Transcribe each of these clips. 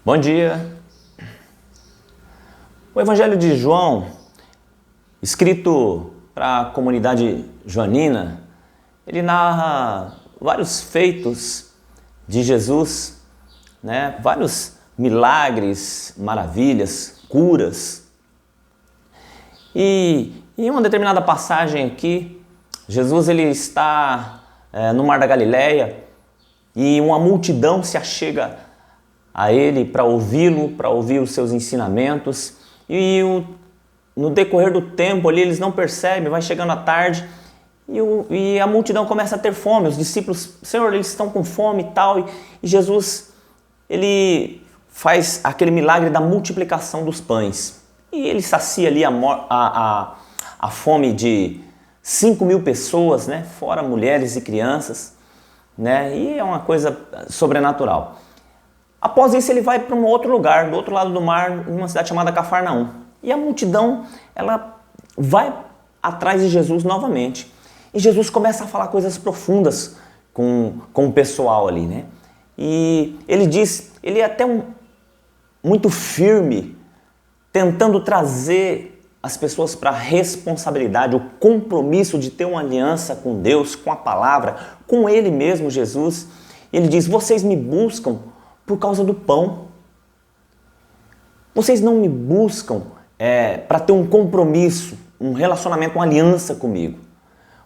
Bom dia! O Evangelho de João, escrito para a comunidade joanina, ele narra vários feitos de Jesus, vários milagres, maravilhas, curas. E em uma determinada passagem aqui, Jesus ele está no Mar da Galileia e uma multidão se achega a ele para ouvi-lo, para ouvir os seus ensinamentos. E no decorrer do tempo ali eles não percebem, vai chegando a tarde e a multidão começa a ter fome. Os discípulos, Senhor, eles estão com fome e tal. E Jesus, ele faz aquele milagre da multiplicação dos pães. E ele sacia ali a fome de 5.000 pessoas, fora mulheres e crianças. E é uma coisa sobrenatural. Após isso ele vai para um outro lugar, do outro lado do mar, em uma cidade chamada Cafarnaum. E a multidão, ela vai atrás de Jesus novamente. E Jesus começa a falar coisas profundas com o pessoal ali, E ele diz, ele é até muito firme, tentando trazer as pessoas para a responsabilidade, o compromisso de ter uma aliança com Deus, com a palavra, com Ele mesmo, Jesus. Ele diz, vocês me buscam por causa do pão. Vocês não me buscam para ter um compromisso, um relacionamento, uma aliança comigo.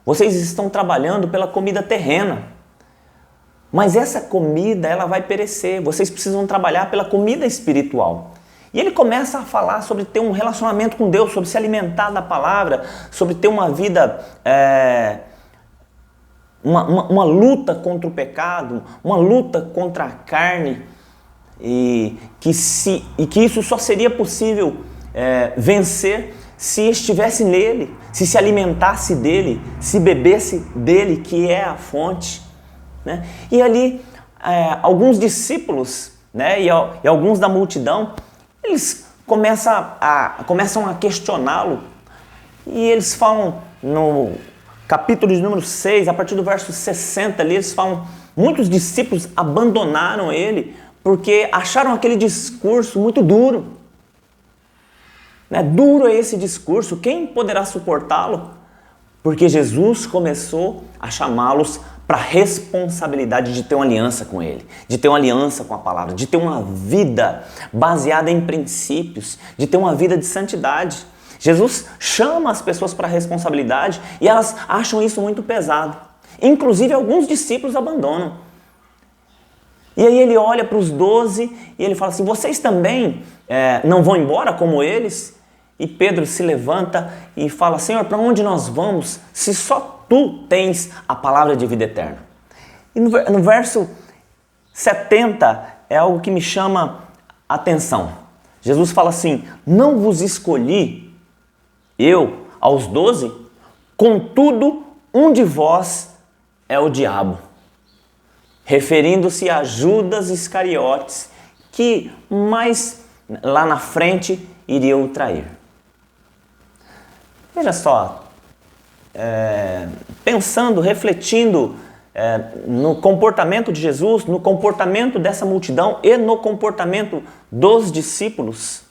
Vocês estão trabalhando pela comida terrena. Mas essa comida, ela vai perecer. Vocês precisam trabalhar pela comida espiritual. E ele começa a falar sobre ter um relacionamento com Deus, sobre se alimentar da palavra, sobre ter uma vida, uma luta contra o pecado, uma luta contra a carne, e que isso só seria possível vencer se estivesse nele, se alimentasse dele, se bebesse dele, que é a fonte. E ali, alguns discípulos e alguns da multidão, eles começam a questioná-lo, e eles falam no capítulo de número 6, a partir do verso 60 ali, eles falam, muitos discípulos abandonaram ele porque acharam aquele discurso muito duro. Duro é esse discurso, quem poderá suportá-lo? Porque Jesus começou a chamá-los para a responsabilidade de ter uma aliança com Ele, de ter uma aliança com a palavra, de ter uma vida baseada em princípios, de ter uma vida de santidade. Jesus chama as pessoas para a responsabilidade e elas acham isso muito pesado. Inclusive, alguns discípulos abandonam. E aí ele olha para os 12 e ele fala assim, vocês também não vão embora como eles? E Pedro se levanta e fala, Senhor, para onde nós vamos se só Tu tens a palavra de vida eterna? E no verso 70 é algo que me chama a atenção. Jesus fala assim, não vos escolhi eu aos 12, contudo um de vós é o diabo. Referindo-se a Judas Iscariotes, que mais lá na frente iria o trair. Veja só, pensando, refletindo no comportamento de Jesus, no comportamento dessa multidão e no comportamento dos discípulos,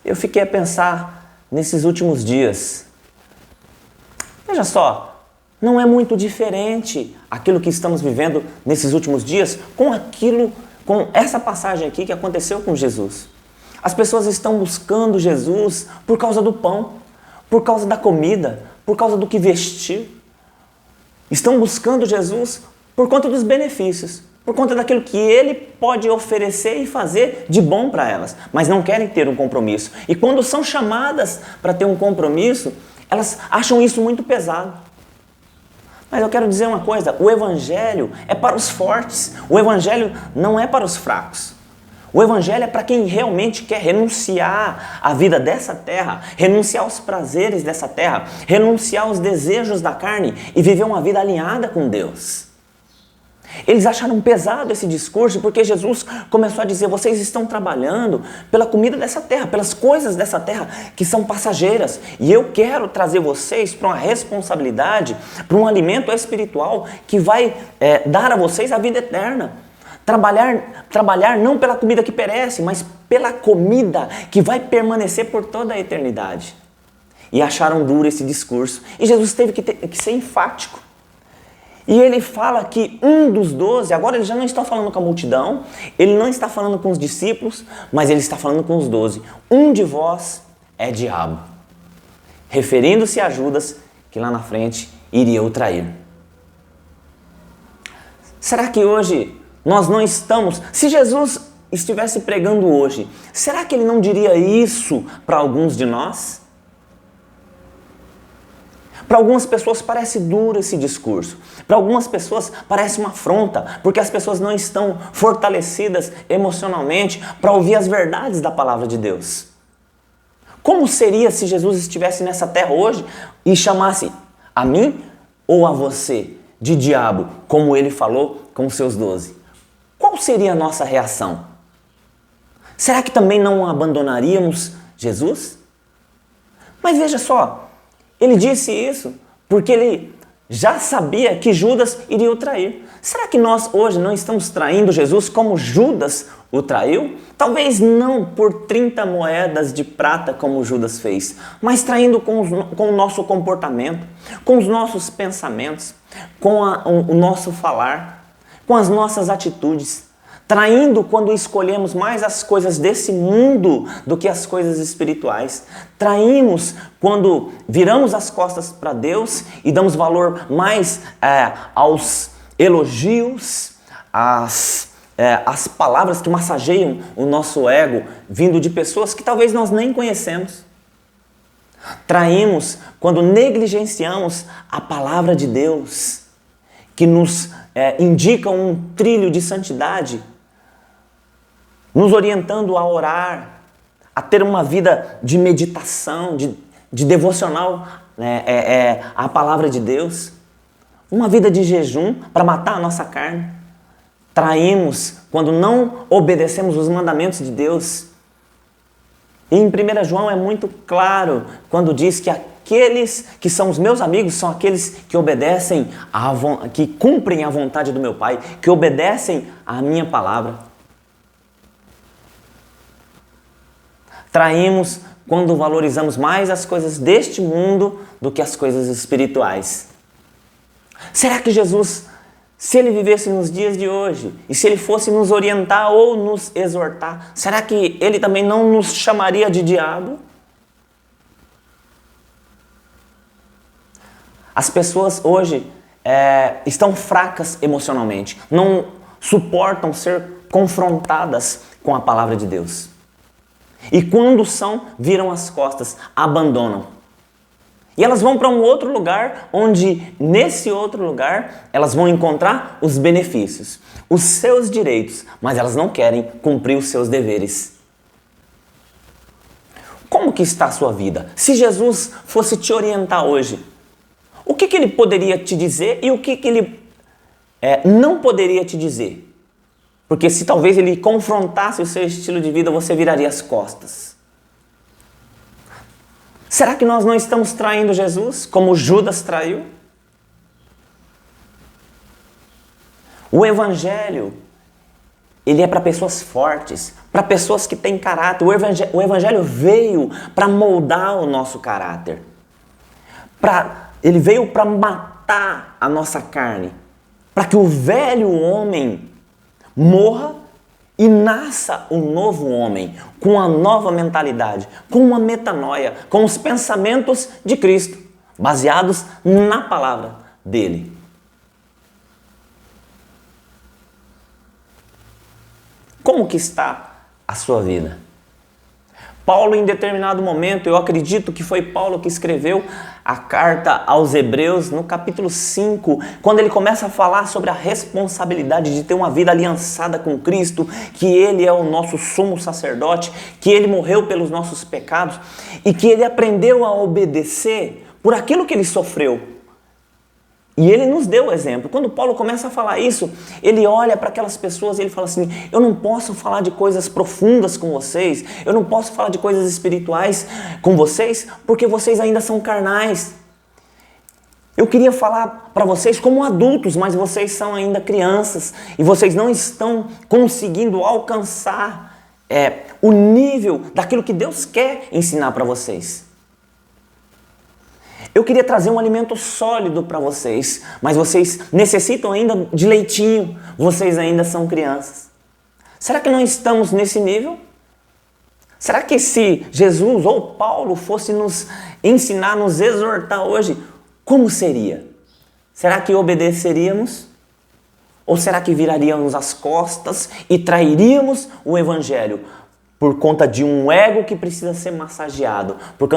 eu fiquei a pensar nesses últimos dias. Veja só, não é muito diferente aquilo que estamos vivendo nesses últimos dias com essa passagem aqui que aconteceu com Jesus. As pessoas estão buscando Jesus por causa do pão, por causa da comida, por causa do que vestir. Estão buscando Jesus por conta dos benefícios, por conta daquilo que Ele pode oferecer e fazer de bom para elas, mas não querem ter um compromisso. E quando são chamadas para ter um compromisso, elas acham isso muito pesado. Mas eu quero dizer uma coisa, o Evangelho é para os fortes, o Evangelho não é para os fracos. O Evangelho é para quem realmente quer renunciar à vida dessa terra, renunciar aos prazeres dessa terra, renunciar aos desejos da carne e viver uma vida alinhada com Deus. Eles acharam pesado esse discurso porque Jesus começou a dizer, vocês estão trabalhando pela comida dessa terra, pelas coisas dessa terra que são passageiras. E eu quero trazer vocês para uma responsabilidade, para um alimento espiritual que vai dar a vocês a vida eterna. Trabalhar não pela comida que perece, mas pela comida que vai permanecer por toda a eternidade. E acharam duro esse discurso. E Jesus teve que ser enfático. E ele fala que um dos 12, agora ele já não está falando com a multidão, ele não está falando com os discípulos, mas ele está falando com os 12. Um de vós é diabo. Referindo-se a Judas, que lá na frente iria o trair. Será que hoje nós não estamos... Se Jesus estivesse pregando hoje, será que ele não diria isso para alguns de nós? Para algumas pessoas parece duro esse discurso. Para algumas pessoas parece uma afronta, porque as pessoas não estão fortalecidas emocionalmente para ouvir as verdades da palavra de Deus. Como seria se Jesus estivesse nessa terra hoje e chamasse a mim ou a você de diabo, como ele falou com os seus 12? Qual seria a nossa reação? Será que também não abandonaríamos Jesus? Mas veja só, ele disse isso porque ele já sabia que Judas iria o trair. Será que nós hoje não estamos traindo Jesus como Judas o traiu? Talvez não por 30 moedas de prata como Judas fez, mas traindo com o nosso comportamento, com os nossos pensamentos, com o nosso falar, com as nossas atitudes. Traindo quando escolhemos mais as coisas desse mundo do que as coisas espirituais. Traímos quando viramos as costas para Deus e damos valor mais aos elogios, às palavras que massageiam o nosso ego, vindo de pessoas que talvez nós nem conhecemos. Traímos quando negligenciamos a palavra de Deus, que nos indica um trilho de santidade, nos orientando a orar, a ter uma vida de meditação, de devocional à palavra de Deus, uma vida de jejum para matar a nossa carne. Traímos quando não obedecemos os mandamentos de Deus. E em 1 João é muito claro quando diz que aqueles que são os meus amigos são aqueles que obedecem, que cumprem a vontade do meu Pai, que obedecem à minha palavra. Traímos quando valorizamos mais as coisas deste mundo do que as coisas espirituais. Será que Jesus, se ele vivesse nos dias de hoje, e se ele fosse nos orientar ou nos exortar, será que ele também não nos chamaria de diabo? As pessoas hoje estão fracas emocionalmente, não suportam ser confrontadas com a palavra de Deus. E quando viram as costas, abandonam. E elas vão para um outro lugar, onde nesse outro lugar elas vão encontrar os benefícios, os seus direitos, mas elas não querem cumprir os seus deveres. Como que está a sua vida? Se Jesus fosse te orientar hoje, o que ele poderia te dizer e o que ele não poderia te dizer? Porque se talvez ele confrontasse o seu estilo de vida, você viraria as costas. Será que nós não estamos traindo Jesus como Judas traiu? O Evangelho, ele é para pessoas fortes, para pessoas que têm caráter. O Evangelho veio para moldar o nosso caráter. Ele veio para matar a nossa carne, para que o velho homem morra e nasça um novo homem, com uma nova mentalidade, com uma metanoia, com os pensamentos de Cristo, baseados na palavra dele. Como que está a sua vida? Paulo, em determinado momento, eu acredito que foi Paulo que escreveu a carta aos Hebreus, no capítulo 5, quando ele começa a falar sobre a responsabilidade de ter uma vida aliançada com Cristo, que Ele é o nosso sumo sacerdote, que Ele morreu pelos nossos pecados e que Ele aprendeu a obedecer por aquilo que Ele sofreu. E ele nos deu o exemplo. Quando Paulo começa a falar isso, ele olha para aquelas pessoas e ele fala assim: eu não posso falar de coisas profundas com vocês, eu não posso falar de coisas espirituais com vocês, porque vocês ainda são carnais. Eu queria falar para vocês como adultos, mas vocês são ainda crianças e vocês não estão conseguindo alcançar o nível daquilo que Deus quer ensinar para vocês. Eu queria trazer um alimento sólido para vocês, mas vocês necessitam ainda de leitinho, vocês ainda são crianças. Será que não estamos nesse nível? Será que se Jesus ou Paulo fosse nos ensinar, nos exortar hoje, como seria? Será que obedeceríamos? Ou será que viraríamos as costas e trairíamos o Evangelho por conta de um ego que precisa ser massageado, por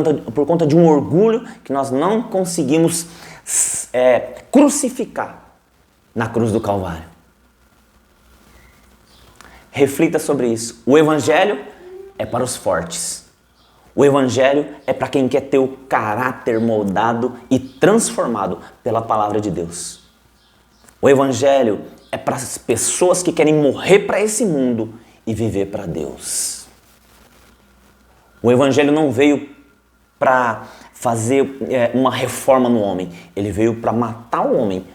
conta de um orgulho que nós não conseguimos crucificar na cruz do Calvário? Reflita sobre isso. O Evangelho é para os fortes. O Evangelho é para quem quer ter o caráter moldado e transformado pela palavra de Deus. O Evangelho é para as pessoas que querem morrer para esse mundo e viver para Deus. O Evangelho não veio para fazer uma reforma no homem. Ele veio para matar o homem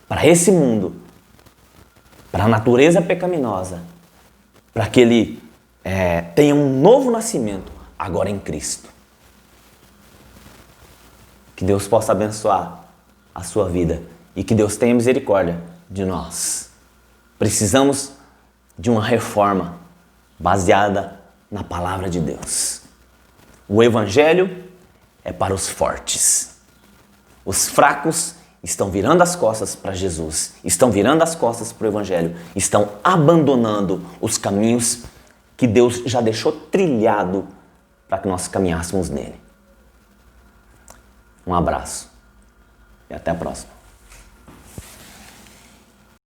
para esse mundo, para a natureza pecaminosa, para que ele tenha um novo nascimento agora em Cristo. Que Deus possa abençoar a sua vida e que Deus tenha misericórdia de nós. Precisamos de uma reforma baseada na palavra de Deus. O Evangelho é para os fortes. Os fracos estão virando as costas para Jesus, estão virando as costas para o Evangelho, estão abandonando os caminhos que Deus já deixou trilhado para que nós caminhássemos nele. Um abraço e até a próxima.